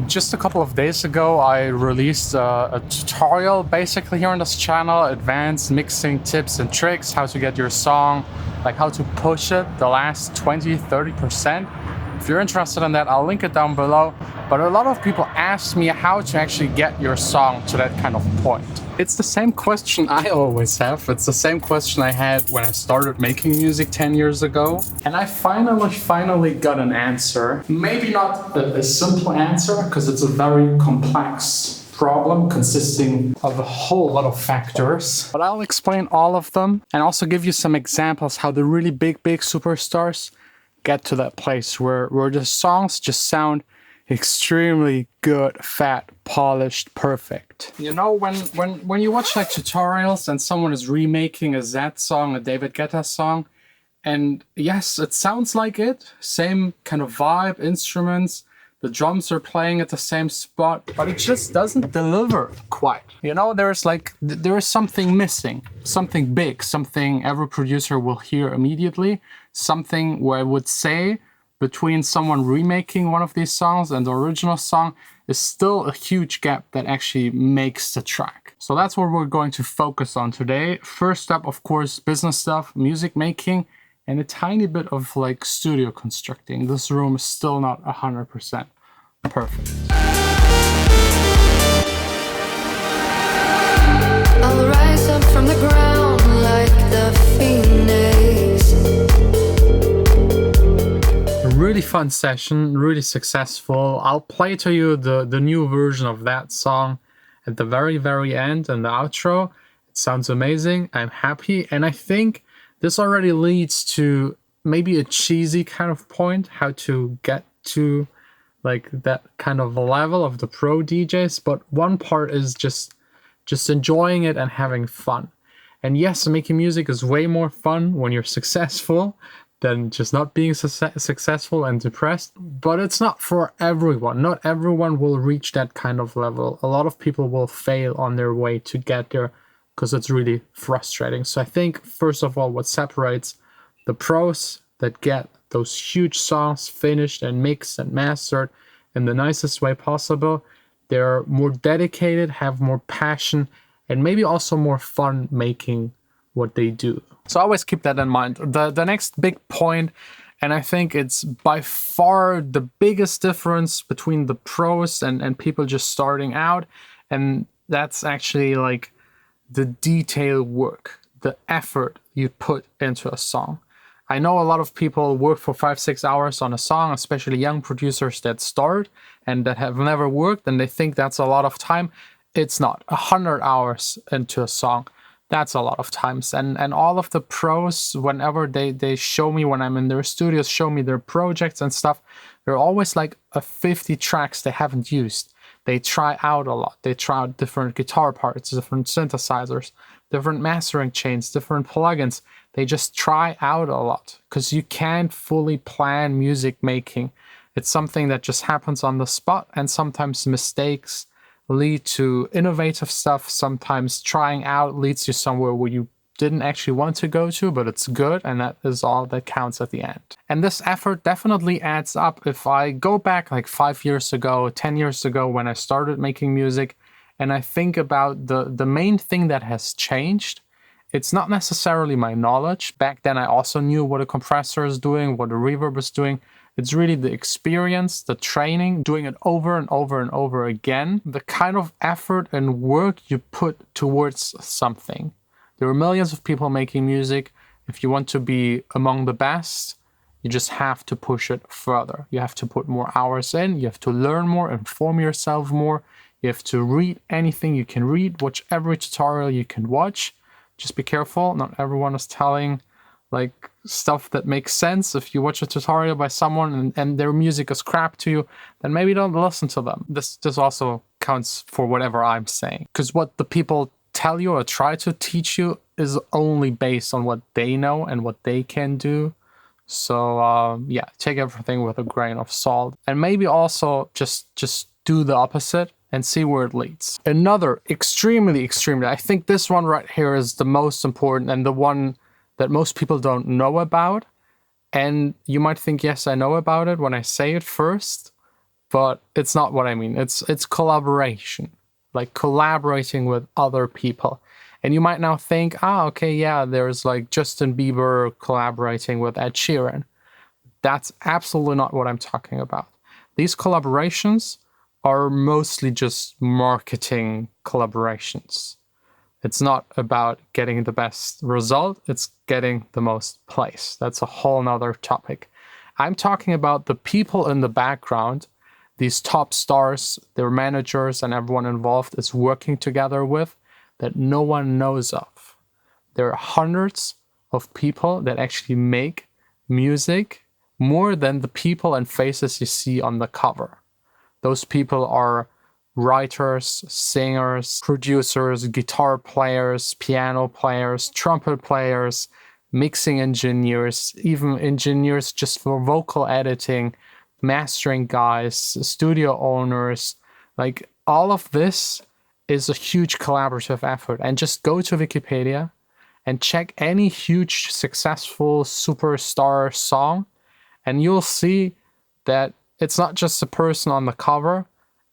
Just a couple of days ago, I released a tutorial basically here on this channel, advanced mixing tips and tricks, how to get your song, like how to push it the last 20-30%. If you're interested in that, I'll link it down below. But a lot of people ask me how to actually get your song to that kind of point. It's the same question I always have. It's the same question I had when I started making music 10 years ago. And I finally got an answer. Maybe not a simple answer, because it's a very complex problem consisting of a whole lot of factors. But I'll explain all of them and also give you some examples how the really big superstars get to that place where the songs just sound extremely good, fat, polished, perfect. You know, when you watch like tutorials and someone is remaking a Z song, a David Guetta song, and yes, it sounds like it, same kind of vibe, instruments, the drums are playing at the same spot, but it just doesn't deliver quite. You know, there is something missing, something big, something every producer will hear immediately, something where I would say between someone remaking one of these songs and the original song is still a huge gap that actually makes the track. So that's what we're going to focus on today. First up, of course, business stuff, music making, and a tiny bit of like studio constructing. This room is still not 100% perfect. I'll rise up from the ground like the phoenix. Really fun session, really successful. I'll play to you the new version of that song at the very end and the outro. It sounds amazing. I'm happy, and I think this already leads to maybe a cheesy kind of point, how to get to like that kind of level of the pro DJs. But one part is just enjoying it and having fun. And yes, making music is way more fun when you're successful than just not being successful and depressed. But it's not for everyone. Not everyone will reach that kind of level. A lot of people will fail on their way to get there because it's really frustrating. So I think, first of all, what separates the pros that get those huge songs finished and mixed and mastered in the nicest way possible, they're more dedicated, have more passion, and maybe also more fun making what they do. So always keep that in mind. The next big point, and I think it's by far the biggest difference between the pros and people just starting out, and that's actually like the detail work, the effort you put into a song. I know a lot of people work for 5-6 hours on a song, especially young producers that start and that have never worked, and they think that's a lot of time. It's not. 100 hours into a song, that's a lot of times. And all of the pros, whenever they show me, when I'm in their studios, show me their projects and stuff, they're always like 50 tracks they haven't used. They try out a lot. They try out different guitar parts, different synthesizers, different mastering chains, different plugins. They just try out a lot because you can't fully plan music making. It's something that just happens on the spot, and sometimes mistakes lead to innovative stuff. Sometimes trying out leads you somewhere where you didn't actually want to go to, but it's good, and that is all that counts at the end. And this effort definitely adds up. If I go back like 5 years ago, 10 years ago when I started making music, and I think about the main thing that has changed, it's not necessarily my knowledge. Back then I also knew what a compressor is doing, what a reverb is doing. It's really the experience, the training, doing it over and over again, the kind of effort and work you put towards something. There are millions of people making music. If you want to be among the best, you just have to push it further. You have to put more hours in, you have to learn more, inform yourself more. You have to read anything you can read, watch every tutorial you can watch. Just be careful, not everyone is telling like stuff that makes sense. If you watch a tutorial by someone and their music is crap to you, then maybe don't listen to them. This also counts for whatever I'm saying. Because what the people tell you or try to teach you is only based on what they know and what they can do. So yeah, take everything with a grain of salt. And maybe also just do the opposite and see where it leads. Another extremely, I think this one right here is the most important and the one that most people don't know about. And you might think, yes, I know about it when I say it first, but it's not what I mean. It's collaboration, like collaborating with other people. And you might now think, okay, yeah, there's like Justin Bieber collaborating with Ed Sheeran. That's absolutely not what I'm talking about. These collaborations are mostly just marketing collaborations. It's not about getting the best result, it's getting the most plays. That's a whole nother topic. I'm talking about the people in the background, these top stars, their managers, and everyone involved is working together with that no one knows of. There are hundreds of people that actually make music more than the people and faces you see on the cover. Those people are writers, singers, producers, guitar players, piano players, trumpet players, mixing engineers, even engineers just for vocal editing, mastering guys, studio owners. Like all of this is a huge collaborative effort. And just go to Wikipedia and check any huge successful superstar song, and you'll see that it's not just a person on the cover.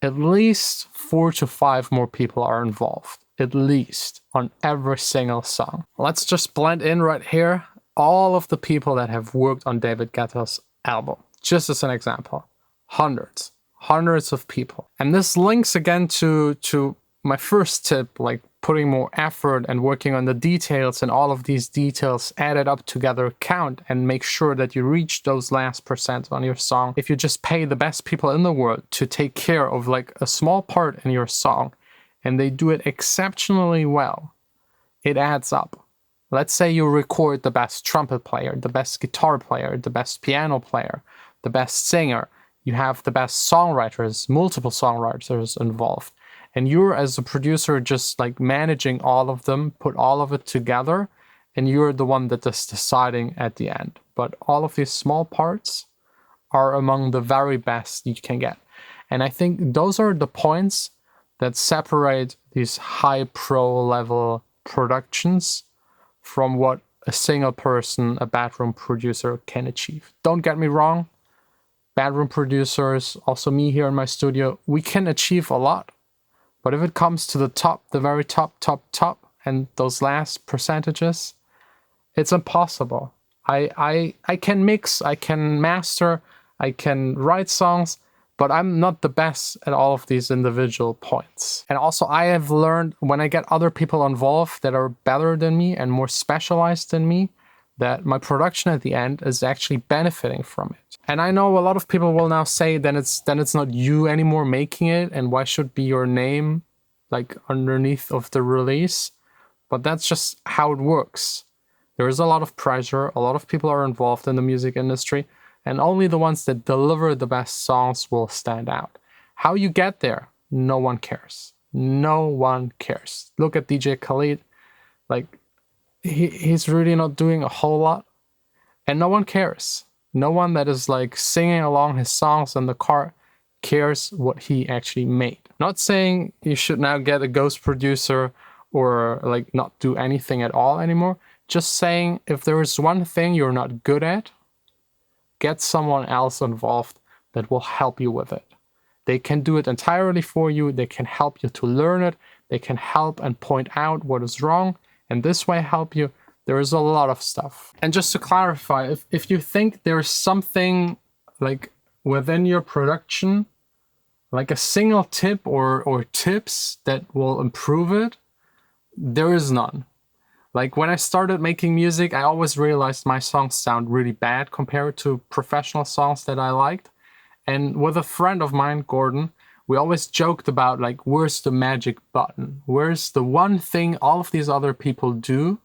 At least 4 to 5 more people are involved, at least, on every single song. Let's just blend in right here all of the people that have worked on David Guetta's album, just as an example. Hundreds of people. And this links again to my first tip, like putting more effort and working on the details, and all of these details added up together count, and make sure that you reach those last percent on your song. If you just pay the best people in the world to take care of like a small part in your song, and they do it exceptionally well, it adds up. Let's say you record the best trumpet player, the best guitar player, the best piano player, the best singer. You have the best songwriters, multiple songwriters involved. And you're, as a producer, just like managing all of them, put all of it together, and you're the one that is deciding at the end. But all of these small parts are among the very best you can get. And I think those are the points that separate these high pro level productions from what a single person, a bedroom producer, can achieve. Don't get me wrong, bedroom producers, also me here in my studio, we can achieve a lot. But if it comes to the top, the very top, and those last percentages, it's impossible. I can mix, I can master, I can write songs, but I'm not the best at all of these individual points. And also I have learned when I get other people involved that are better than me and more specialized than me, that my production at the end is actually benefiting from it. And I know a lot of people will now say then it's not you anymore making it, and why should be your name like underneath of the release? But that's just how it works. There is a lot of pressure, a lot of people are involved in the music industry, and only the ones that deliver the best songs will stand out. How you get there, no one cares. No one cares. Look at DJ Khaled, like he's really not doing a whole lot, and no one cares. No one that is like singing along his songs in the car cares what he actually made. Not saying you should now get a ghost producer or like not do anything at all anymore. Just saying if there is one thing you're not good at, get someone else involved that will help you with it. They can do it entirely for you. They can help you to learn it. They can help and point out what is wrong, and this way help you. There is a lot of stuff. And just to clarify, if you think there's something like within your production, like a single tip or tips that will improve it, there is none. Like when I started making music, I always realized my songs sound really bad compared to professional songs that I liked. And with a friend of mine, Gordon, we always joked about like, where's the magic button? Where's the one thing all of these other people do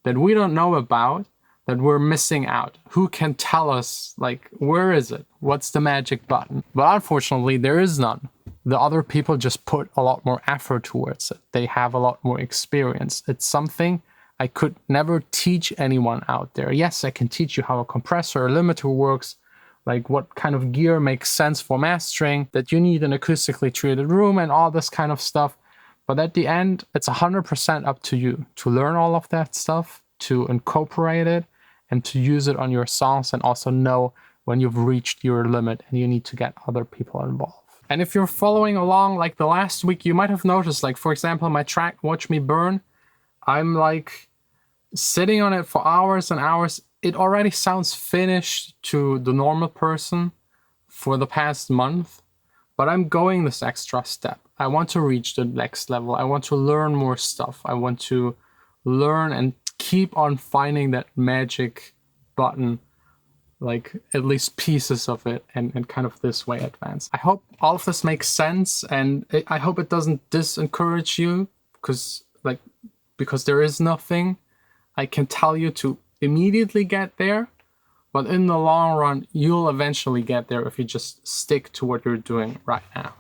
that we don't know about, that we're missing out? Who can tell us, like, where is it? What's the magic button? But unfortunately, there is none. The other people just put a lot more effort towards it. They have a lot more experience. It's something I could never teach anyone out there. Yes, I can teach you how a compressor or limiter works, like what kind of gear makes sense for mastering, that you need an acoustically treated room and all this kind of stuff. But at the end, it's 100% up to you to learn all of that stuff, to incorporate it, and to use it on your songs, and also know when you've reached your limit and you need to get other people involved. And if you're following along like the last week, you might have noticed, like, for example, my track Watch Me Burn, I'm like sitting on it for hours and hours. It already sounds finished to the normal person for the past month, but I'm going this extra step. I want to reach the next level. I want to learn more stuff. I want to learn and keep on finding that magic button, like at least pieces of it, and kind of this way advance. I hope all of this makes sense, and I hope it doesn't discourage you, because there is nothing I can tell you to immediately get there, but in the long run, you'll eventually get there if you just stick to what you're doing right now.